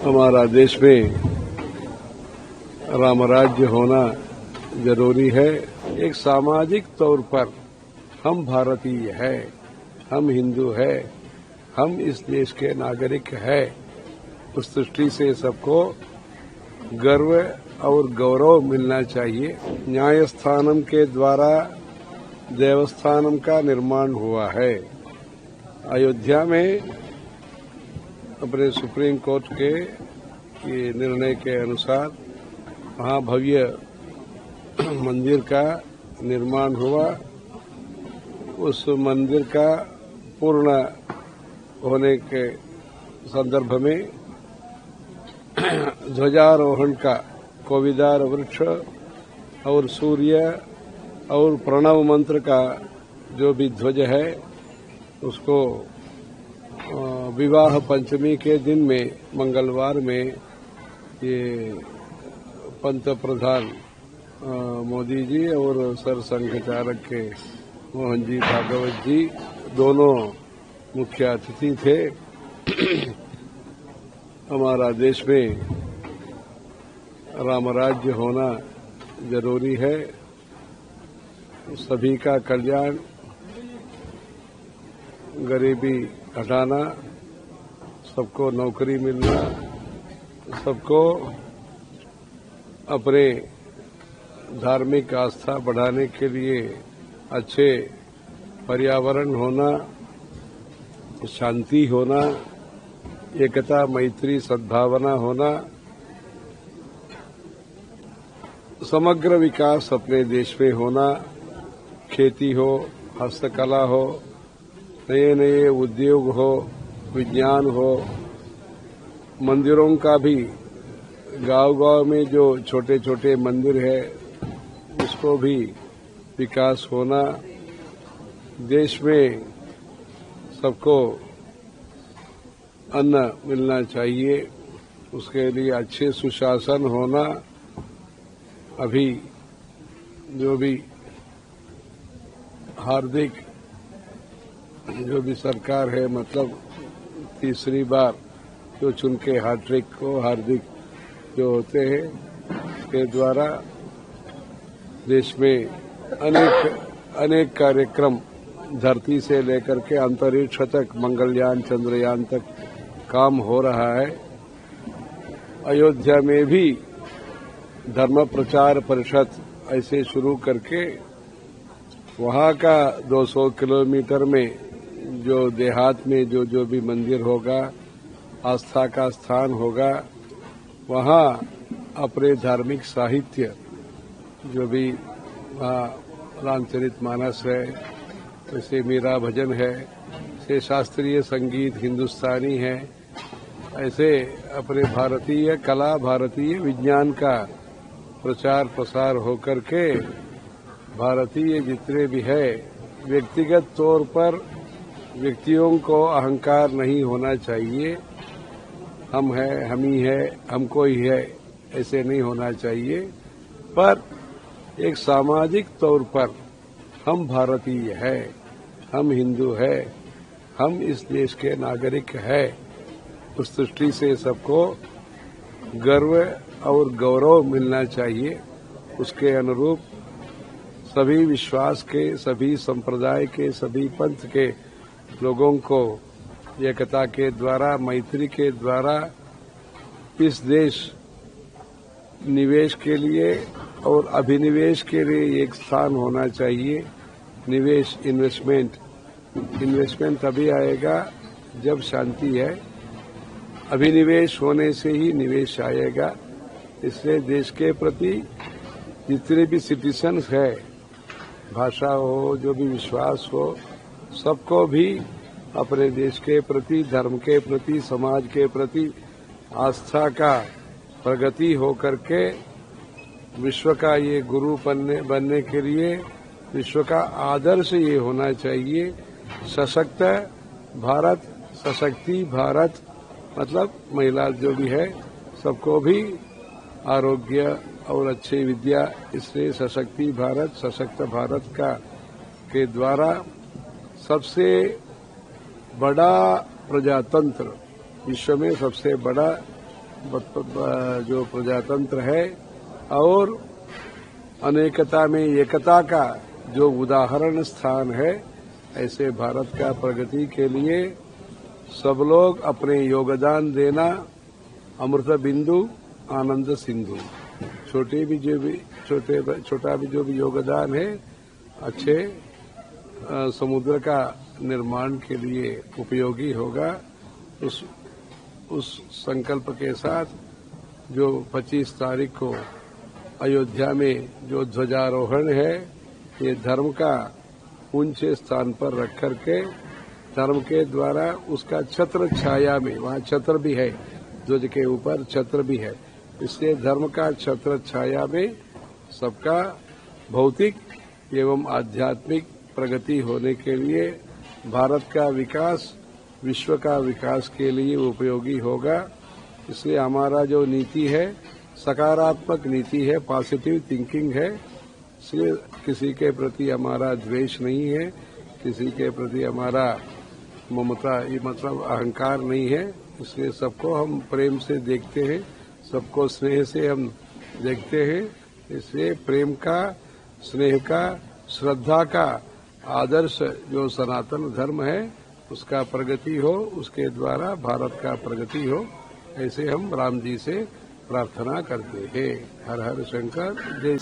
हमारा देश में रामराज्य होना जरूरी है। एक सामाजिक तौर पर हम भारतीय है, हम हिंदू है, हम इस देश के नागरिक है। उस दृष्टि से सबको गर्व और गौरव मिलना चाहिए। न्यायस्थानम के द्वारा देवस्थानम का निर्माण हुआ है। अयोध्या में अपने सुप्रीम कोर्ट के ये निर्णय के अनुसार वहाँ भव्य मंदिर का निर्माण हुआ। उस मंदिर का पूर्ण होने के संदर्भ में ध्वजारोहण का कोविदार वृक्ष और सूर्य और प्रणव मंत्र का जो भी ध्वज है उसको विवाह पंचमी के दिन में मंगलवार में ये पंत प्रधान मोदी जी और सरसंघ चालक के मोहन जी भागवत जी दोनों मुख्य अतिथि थे। हमारा देश में रामराज्य होना जरूरी है। सभी का कल्याण, गरीबी हटाना, सबको नौकरी मिलना, सबको अपने धार्मिक आस्था बढ़ाने के लिए अच्छे पर्यावरण होना, शांति होना, एकता मैत्री सद्भावना होना, समग्र विकास अपने देश में होना, खेती हो, हस्तकला हो, नए नए उद्योग हो, विज्ञान हो, मंदिरों का भी गांव-गांव में जो छोटे छोटे मंदिर है उसको भी विकास होना, देश में सबको अन्न मिलना चाहिए, उसके लिए अच्छे सुशासन होना। अभी जो भी हार्दिक जो भी सरकार है, मतलब तीसरी बार जो चुन के हैट्रिक को हार्दिक जो होते हैं के द्वारा देश में अनेक कार्यक्रम धरती से लेकर के अंतरिक्ष तक, मंगलयान चंद्रयान तक काम हो रहा है। अयोध्या में भी धर्म प्रचार परिषद ऐसे शुरू करके वहाँ का 200 किलोमीटर में जो देहात में जो भी मंदिर होगा, आस्था का स्थान होगा, वहाँ अपने धार्मिक साहित्य जो भी रामचरितमानस है, जैसे मीरा भजन है, से शास्त्रीय संगीत हिंदुस्तानी है, ऐसे अपने भारतीय कला, भारतीय विज्ञान का प्रचार प्रसार होकर के भारतीय जितने भी है, व्यक्तिगत तौर पर व्यक्तियों को अहंकार नहीं होना चाहिए। हम है, हम ही है, हमको ही है, ऐसे नहीं होना चाहिए। पर एक सामाजिक तौर पर हम भारतीय है, हम हिंदू है, हम इस देश के नागरिक है। उस दृष्टि से सबको गर्व और गौरव मिलना चाहिए। उसके अनुरूप सभी विश्वास के, सभी संप्रदाय के, सभी पंथ के लोगों को एकता के द्वारा, मैत्री के द्वारा इस देश निवेश के लिए और अभिनिवेश के लिए एक स्थान होना चाहिए। निवेश, इन्वेस्टमेंट तभी आएगा जब शांति है। अभिनिवेश होने से ही निवेश आएगा। इसलिए देश के प्रति जितने भी सिटीजन्स है, भाषा हो, जो भी विश्वास हो, सबको भी अपने देश के प्रति, धर्म के प्रति, समाज के प्रति आस्था का प्रगति हो करके विश्व का ये गुरु बनने के लिए विश्व का आदर्श ये होना चाहिए। सशक्त भारत, सशक्ति भारत, मतलब महिला जो भी है सबको भी आरोग्य और अच्छी विद्या, इसलिए सशक्ति भारत, सशक्त भारत का के द्वारा सबसे बड़ा प्रजातंत्र, विश्व में सबसे बड़ा जो प्रजातंत्र है और अनेकता में एकता का जो उदाहरण स्थान है, ऐसे भारत का प्रगति के लिए सब लोग अपने योगदान देना। अमृत बिंदु आनंद सिंधु, छोटा भी जो भी योगदान है अच्छे समुद्र का निर्माण के लिए उपयोगी होगा। उस संकल्प के साथ जो 25 तारीख को अयोध्या में जो ध्वजारोहण है, ये धर्म का ऊंचे स्थान पर रख करके धर्म के द्वारा उसका छत्र छाया में, वहाँ छत्र भी है, ध्वज के ऊपर छत्र भी है, इसलिए धर्म का छत्र छाया में सबका भौतिक एवं आध्यात्मिक प्रगति होने के लिए भारत का विकास विश्व का विकास के लिए उपयोगी होगा। इसलिए हमारा जो नीति है सकारात्मक नीति है, पॉजिटिव थिंकिंग है। इसलिए किसी के प्रति हमारा द्वेष नहीं है, किसी के प्रति हमारा ममता ये मतलब अहंकार नहीं है। इसलिए सबको हम प्रेम से देखते हैं, सबको स्नेह से हम देखते हैं। इसलिए प्रेम का, स्नेह का, श्रद्धा का आदर्श जो सनातन धर्म है उसका प्रगति हो, उसके द्वारा भारत का प्रगति हो, ऐसे हम राम जी से प्रार्थना करते हैं। हर हर शंकर, जय